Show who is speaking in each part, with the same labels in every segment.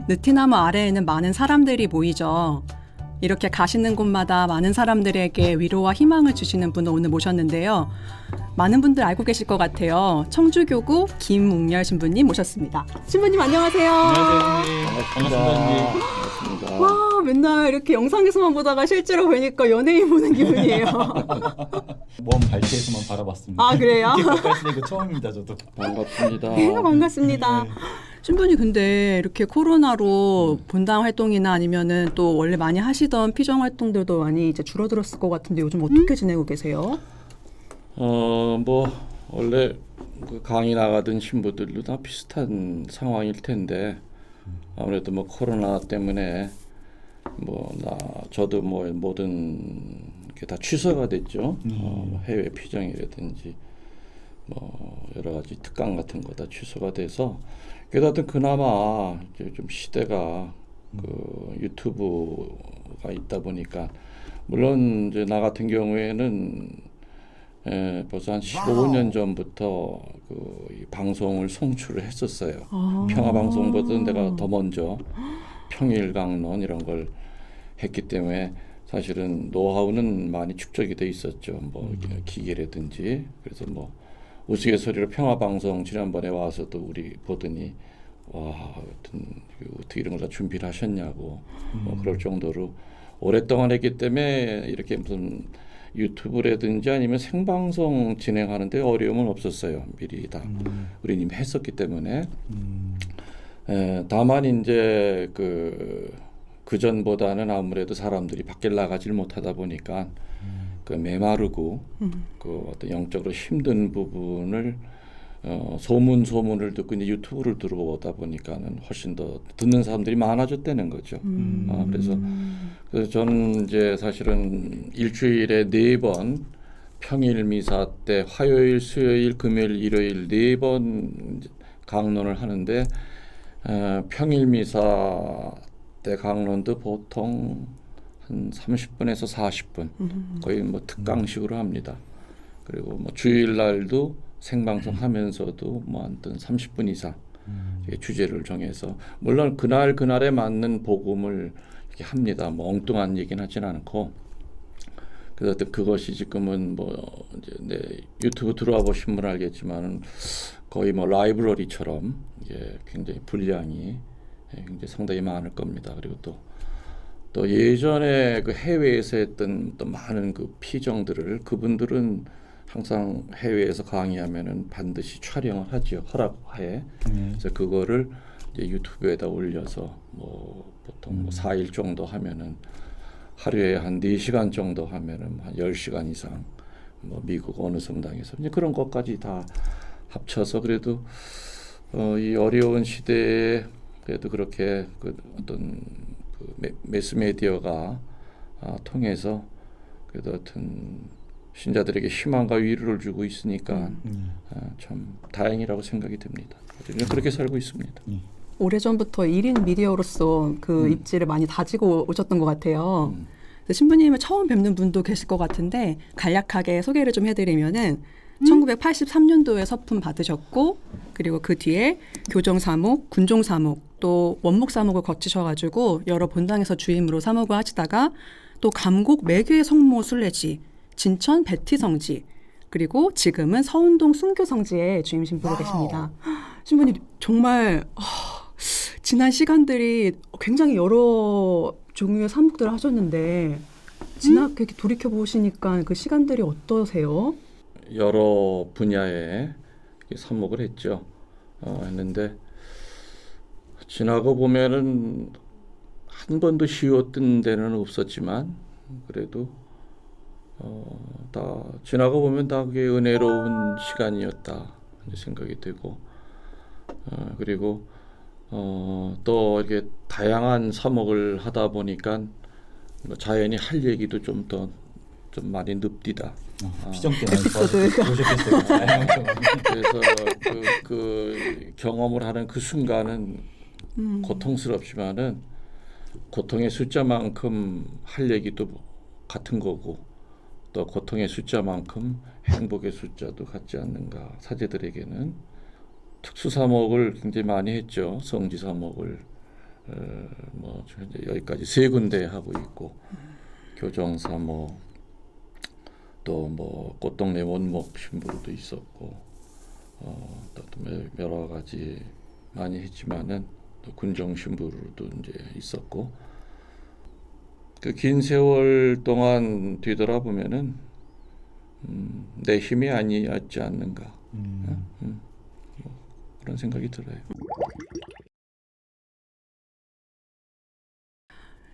Speaker 1: 느티나무 아래에는 많은 사람들이 모이죠. 이렇게 가시는 곳마다 많은 사람들에게 위로와 희망을 주시는 분을 오늘 모셨는데요. 많은 분들 알고 계실 것 같아요. 청주교구 김웅열 신부님 모셨습니다. 신부님 안녕하세요.
Speaker 2: 안녕하세요. 반갑습니다.
Speaker 1: 와, 맨날 이렇게 영상에서만 보다가 실제로 뵈니까 연예인 보는 기분이에요.
Speaker 2: 먼 발치에서만 바라봤습니다.
Speaker 1: 아, 그래요?
Speaker 2: 이렇게 가까이서 이거 처음입니다, 저도.
Speaker 3: 반갑습니다.
Speaker 1: 네, 반갑습니다.
Speaker 2: 네.
Speaker 1: 신부님 근데 이렇게 코로나로 본당 활동이나 아니면은 또 원래 많이 하시던 피정 활동들도 많이 이제 줄어들었을 것 같은데 요즘 어떻게 지내고 계세요?
Speaker 3: 뭐 원래 그 강의 나가던 신부들도 다 비슷한 상황일 텐데 아무래도 뭐 코로나 때문에 저도 뭐 모든 게 다 취소가 됐죠. 해외 피정이라든지 뭐 여러 가지 특강 같은 거 다 취소가 돼서 그래도 그나마 이제 좀 시대가 그 유튜브가 있다 보니까 물론 이제 나 같은 경우에는 벌써 한 15년 전부터 이 방송을 송출을 했었어요. 평화 방송보다 내가 더 먼저 평일 강론 이런 걸 했기 때문에 사실은 노하우는 많이 축적이 돼 있었죠. 뭐 기계라든지 그래서 뭐 우스갯소리로 평화 방송 지난번에 와서도 우리 보더니 와 어떻게 이런 걸 다 준비를 하셨냐고 뭐 그럴 정도로 오랫동안 했기 때문에 이렇게 무슨 유튜브라든지 아니면 생방송 진행하는데 어려움은 없었어요. 미리 다 우리 이미 했었기 때문에 다만 이제 그 전보다는 아무래도 사람들이 밖에 나가질 못하다 보니까 그 메마르고 그 어떤 영적으로 힘든 부분을 소문을 듣고 이제 유튜브를 들어보다 보니까는 훨씬 더 듣는 사람들이 많아졌다는 거죠. 그래서 저는 이제 사실은 일주일에 4번 평일 미사 때 화요일, 수요일, 금요일, 일요일 4번 강론을 하는데 평일 미사 때 강론도 보통 한 30분에서 40분 거의 뭐 특강식으로 합니다. 그리고 뭐 주일 날도 생방송 하면서도 뭐 한 30분 이상 주제를 정해서 물론 그날에 맞는 복음을 이렇게 합니다. 뭐 엉뚱한 얘기는 하진 않고 그래서 그것이 지금은 뭐 이제 유튜브 들어와 보신 분 알겠지만은 거의 뭐 라이브러리처럼 이게 굉장히 분량이 굉장히 상당히 많을 겁니다. 그리고 또 예전에 그 해외에서 했던 또 많은 그 피정들을 그분들은 항상 해외에서 강의하면은 반드시 촬영을 하죠. 허락하에. 그래서 그거를 이제 유튜브에다 올려서 뭐 보통 뭐 4일 정도 하면은 하루에 한 4시간 정도 하면은 한 10시간 이상 뭐 미국 어느 성당에서 이제 그런 것까지 다 합쳐서 그래도 이 어려운 시대에 그래도 그렇게 그 어떤 매스미디어가 통해서 그래도 어떤 신자들에게 희망과 위로를 주고 있으니까 참 다행이라고 생각이 듭니다. 그렇게 살고 있습니다.
Speaker 1: 오래전부터 1인 미디어로서 그 입지를 많이 다지고 오셨던 것 같아요. 신부님을 처음 뵙는 분도 계실 것 같은데 간략하게 소개를 좀 해드리면은 1983년도에 서품 받으셨고 그리고 그 뒤에 교정사목, 군종사목 또 원목사목을 거치셔가지고 여러 본당에서 주임으로 사목을 하시다가 또 감곡 매교의 성모 순례지, 진천 베티 성지 그리고 지금은 서운동 순교 성지에 주임 신부로 계십니다. 신부님 정말 지난 시간들이 굉장히 여러 종류의 사목들을 하셨는데 지나게 돌이켜 보시니까 그 시간들이 어떠세요?
Speaker 3: 여러 분야에 삽목을 했죠. 했는데 지나고 보면은 한 번도 쉬웠던 데는 없었지만 그래도 다 지나고 보면 다 그게 은혜로운 시간이었다 생각이 되고 그리고 또 이렇게 다양한 사목을 하다 보니까 자연히 할 얘기도 좀 많이 늪디다.
Speaker 2: 피정 때문에 보셨겠어요.
Speaker 3: 그래서 그 경험을 하는 그 순간은 고통스럽지만은 고통의 숫자만큼 할 얘기도 같은 거고 또 고통의 숫자만큼 행복의 숫자도 같지 않는가. 사제들에게는 특수사목을 굉장히 많이 했죠. 성지사목을 뭐 여기까지 3군데 하고 있고 교정사 또 뭐 꽃동네 원목 신부로도 있었고 또 여러 가지 많이 했지만은 또 군정 신부로도 이제 있었고 그 긴 세월 동안 뒤돌아보면은 내 힘이 아니었지 않는가 뭐 그런 생각이 들어요.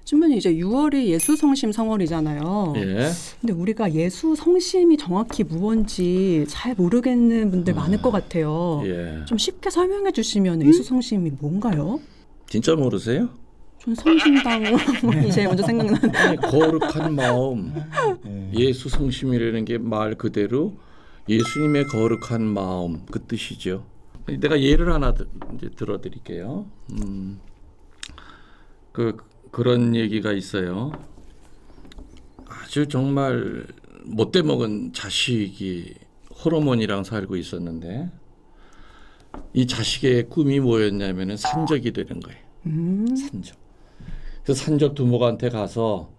Speaker 1: 신부님 이제 6월이 예수 성심 성월이잖아요.
Speaker 3: 예.
Speaker 1: 근데 우리가 예수 성심이 정확히 무언지 잘 모르겠는 분들 많을 것 같아요.
Speaker 3: 예.
Speaker 1: 좀 쉽게 설명해 주시면 예수 성심이 뭔가요?
Speaker 3: 진짜 모르세요?
Speaker 1: 전 성심당이 제일 먼저 생각나는데.
Speaker 3: 아니, 거룩한 마음,
Speaker 2: 네.
Speaker 3: 예수 성심이라는 게 말 그대로 예수님의 거룩한 마음 그 뜻이죠. 내가 예를 하나 이제 들어드릴게요. 그런 얘기가 있어요. 아주 정말 못돼 먹은 자식이 호르몬이랑 살고 있었는데 이 자식의 꿈이 뭐였냐면은 산적이 되는 거예요. 산적. 그래서 산적 두목한테 가서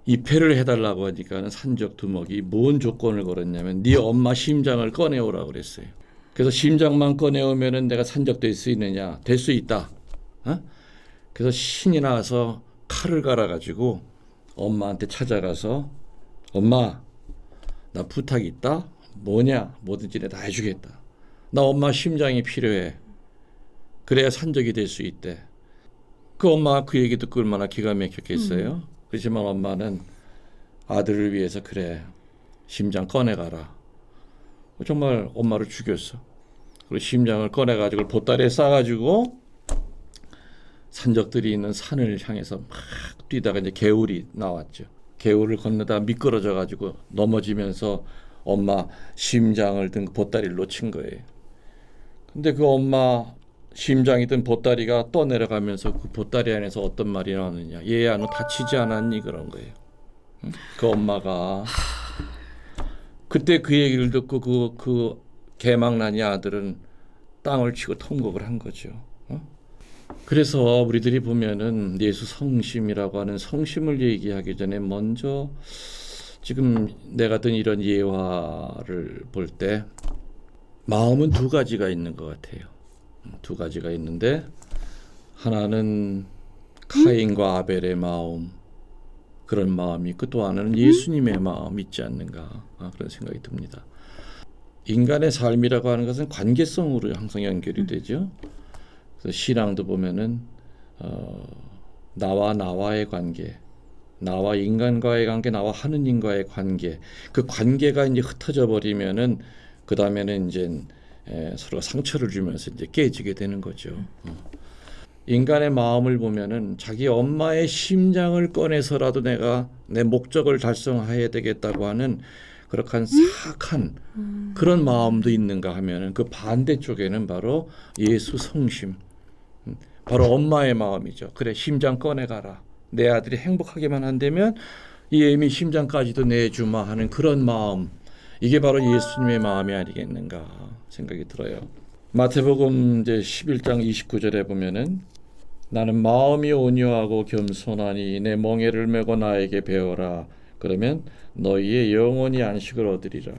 Speaker 3: 입회를 해달라고 하니까는 산적 두목이 뭔 조건을 걸었냐면 네 엄마 심장을 꺼내오라고 그랬어요. 그래서 심장만 꺼내오면은 내가 산적 될 수 있느냐? 될 수 있다. 어? 그래서 신이 나와서 칼을 갈아가지고 엄마한테 찾아가서 엄마 나 부탁이 있다. 뭐냐? 뭐든지 내가 다 해주겠다. 나 엄마 심장이 필요해. 그래야 산적이 될 수 있대. 그 엄마가 그 얘기 듣고 얼마나 기가 막혔겠어요. 그렇지만 엄마는 아들을 위해서 그래 심장 꺼내가라. 정말 엄마를 죽였어. 그리고 심장을 꺼내가지고 보따리에 싸가지고 산적들이 있는 산을 향해서 막 뛰다가 이제 개울이 나왔죠. 개울을 건너다 미끄러져 가지고 넘어지면서 엄마 심장을 든 보따리를 놓친 거예요. 근데 그 엄마 심장이 든 보따리가 떠내려가면서 그 보따리 안에서 어떤 말이 나오느냐. 얘야 너 다치지 않았니? 그런 거예요. 응? 그 엄마가 그때 그 얘기를 듣고 그 개망나니 아들은 땅을 치고 통곡을 한 거죠. 그래서 우리들이 보면은 예수 성심이라고 하는 성심을 얘기하기 전에 먼저 지금 내가 든 이런 예화를 볼 때 마음은 2가지가 있는 것 같아요. 2가지가 있는데 하나는 카인과 아벨의 마음 그런 마음이 있고 또 하나는 예수님의 마음 있지 않는가 그런 생각이 듭니다. 인간의 삶이라고 하는 것은 관계성으로 항상 연결이 되죠. 그래서 신앙도 보면은 나와의 관계, 나와 인간과의 관계, 나와 하느님과의 관계, 그 관계가 이제 흩어져 버리면은 그 다음에는 이제 서로 상처를 주면서 이제 깨지게 되는 거죠. 인간의 마음을 보면은 자기 엄마의 심장을 꺼내서라도 내가 내 목적을 달성해야 되겠다고 하는 그렇게 사악한 그런 마음도 있는가 하면은 그 반대쪽에는 바로 예수 성심, 바로 엄마의 마음이죠. 그래 심장 꺼내가라. 내 아들이 행복하게만 한다면 이 애미 심장까지도 내주마 하는 그런 마음. 이게 바로 예수님의 마음이 아니겠는가 생각이 들어요. 마태복음 이제 11장 29절에 보면은 나는 마음이 온유하고 겸손하니 내 멍에를 메고 나에게 배워라. 그러면 너희의 영혼이 안식을 얻으리라.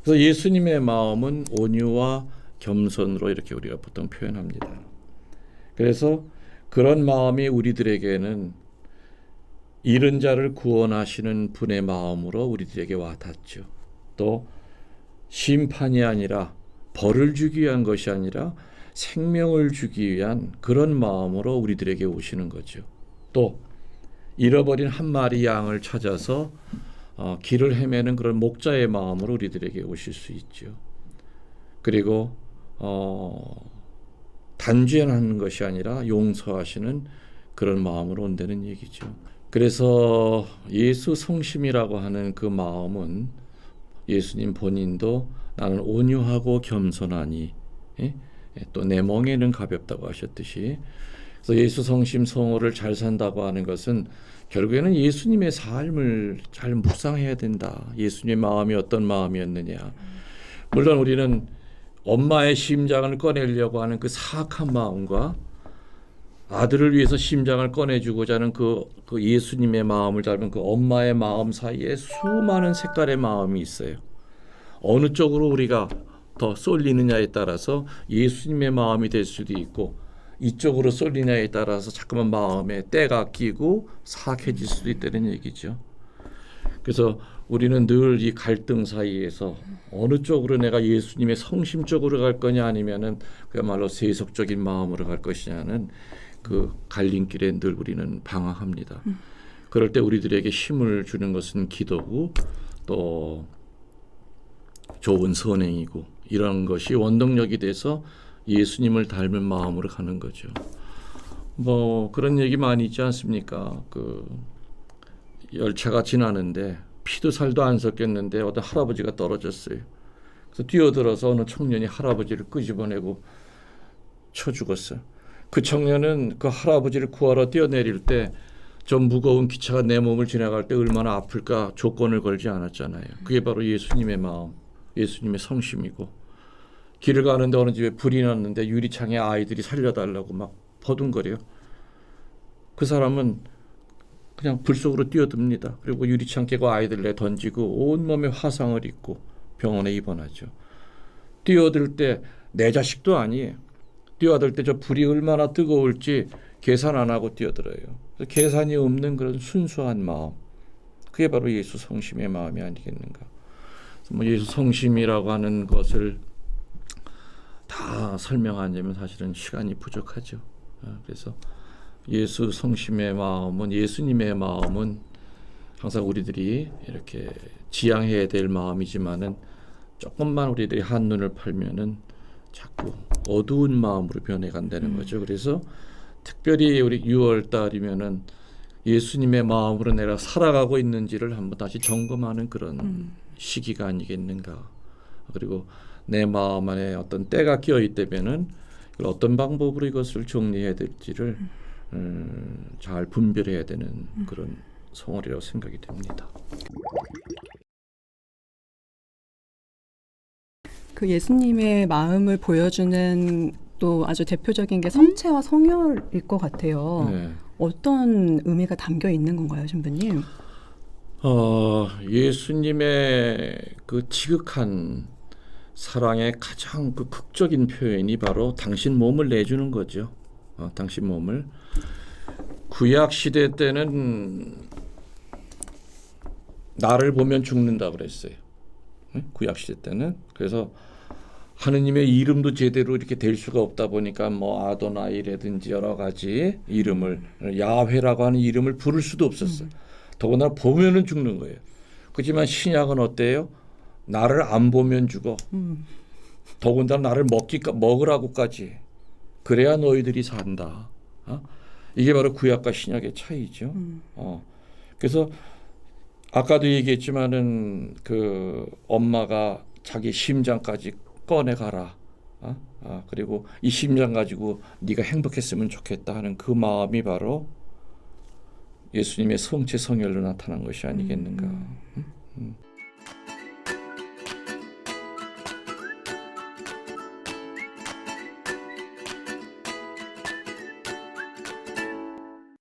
Speaker 3: 그래서 예수님의 마음은 온유와 겸손으로 이렇게 우리가 보통 표현합니다. 그래서 그런 마음이 우리들에게는 잃은 자를 구원하시는 분의 마음으로 우리들에게 와닿죠. 또 심판이 아니라 벌을 주기 위한 것이 아니라 생명을 주기 위한 그런 마음으로 우리들에게 오시는 거죠. 또 잃어버린 한 마리 양을 찾아서 길을 헤매는 그런 목자의 마음으로 우리들에게 오실 수 있죠. 그리고 단죄하는 것이 아니라 용서하시는 그런 마음으로 온다는 얘기죠. 그래서 예수 성심이라고 하는 그 마음은 예수님 본인도 나는 온유하고 겸손하니 또 내 멍에는 가볍다고 하셨듯이 그래서 예수 성심 성호를 잘 산다고 하는 것은 결국에는 예수님의 삶을 잘 묵상해야 된다. 예수님의 마음이 어떤 마음이었느냐. 물론 우리는 엄마의 심장을 꺼내려고 하는 그 사악한 마음과 아들을 위해서 심장을 꺼내주고자 하는 그 예수님의 마음을 닮은 그 엄마의 마음 사이에 수많은 색깔의 마음이 있어요. 어느 쪽으로 우리가 더 쏠리느냐에 따라서 예수님의 마음이 될 수도 있고, 이쪽으로 쏠리냐에 따라서 자꾸만 마음에 때가 끼고 사악해질 수도 있다는 얘기죠. 그래서 우리는 늘 이 갈등 사이에서 어느 쪽으로 내가 예수님의 성심 쪽으로 갈 거냐, 아니면은 그야말로 세속적인 마음으로 갈 것이냐는 그 갈림길에 늘 우리는 방황합니다. 그럴 때 우리들에게 힘을 주는 것은 기도고, 또 좋은 선행이고, 이런 것이 원동력이 돼서 예수님을 닮은 마음으로 가는 거죠. 뭐 그런 얘기 많이 있지 않습니까? 그 열차가 지나는데 피도 살도 안 섞였는데 어떤 할아버지가 떨어졌어요. 그래서 뛰어들어서 어느 청년이 할아버지를 끄집어내고 쳐 죽었어요. 그 청년은 그 할아버지를 구하러 뛰어내릴 때 좀 무거운 기차가 내 몸을 지나갈 때 얼마나 아플까 조건을 걸지 않았잖아요. 그게 바로 예수님의 마음, 예수님의 성심이고, 길을 가는데 어느 집에 불이 났는데 유리창에 아이들이 살려달라고 막 버둥거려요. 그 사람은 그냥 불 속으로 뛰어듭니다. 그리고 유리창 깨고 아이들 내 던지고 온몸에 화상을 입고 병원에 입원하죠. 뛰어들 때 내 자식도 아니에요. 뛰어들 때 저 불이 얼마나 뜨거울지 계산 안 하고 뛰어들어요. 계산이 없는 그런 순수한 마음, 그게 바로 예수 성심의 마음이 아니겠는가. 뭐 예수 성심이라고 하는 것을 다 설명하자면 사실은 시간이 부족하죠. 그래서 예수 성심의 마음은, 예수님의 마음은 항상 우리들이 이렇게 지향해야 될 마음이지만은, 조금만 우리들이 한눈을 팔면은 자꾸 어두운 마음으로 변해간다는 거죠. 그래서 특별히 우리 6월 달이면은 예수님의 마음으로 내가 살아가고 있는지를 한번 다시 점검하는 그런 시기가 아니겠는가. 그리고 내 마음 안에 어떤 때가 끼어 있다면은 어떤 방법으로 이것을 정리해야 될지를 잘 분별해야 되는 그런 성월이라고 생각이 됩니다.
Speaker 1: 그 예수님의 마음을 보여주는 또 아주 대표적인 게 성체와 성혈일 것 같아요.
Speaker 3: 네.
Speaker 1: 어떤 의미가 담겨 있는 건가요, 신부님?
Speaker 3: 예수님의 그 지극한 사랑의 가장 그 극적인 표현이 바로 당신 몸을 내주는 거죠. 당신 몸을. 구약 시대 때는 나를 보면 죽는다 그랬어요. 구약 시대 때는. 그래서 하느님의 이름도 제대로 이렇게 될 수가 없다 보니까 뭐 아도나이라든지 여러 가지 이름을, 야훼라고 하는 이름을 부를 수도 없었어요. 더구나 보면은 죽는 거예요. 그렇지만 신약은 어때요? 나를 안 보면 죽어. 더군다나 나를 먹으라고까지. 그래야 너희들이 산다. 이게 바로 구약과 신약의 차이죠. 그래서 아까도 얘기했지만은 그 엄마가 자기 심장까지 꺼내가라. 그리고 이 심장 가지고 네가 행복했으면 좋겠다 하는 그 마음이 바로 예수님의 성체 성혈로 나타난 것이 아니겠는가.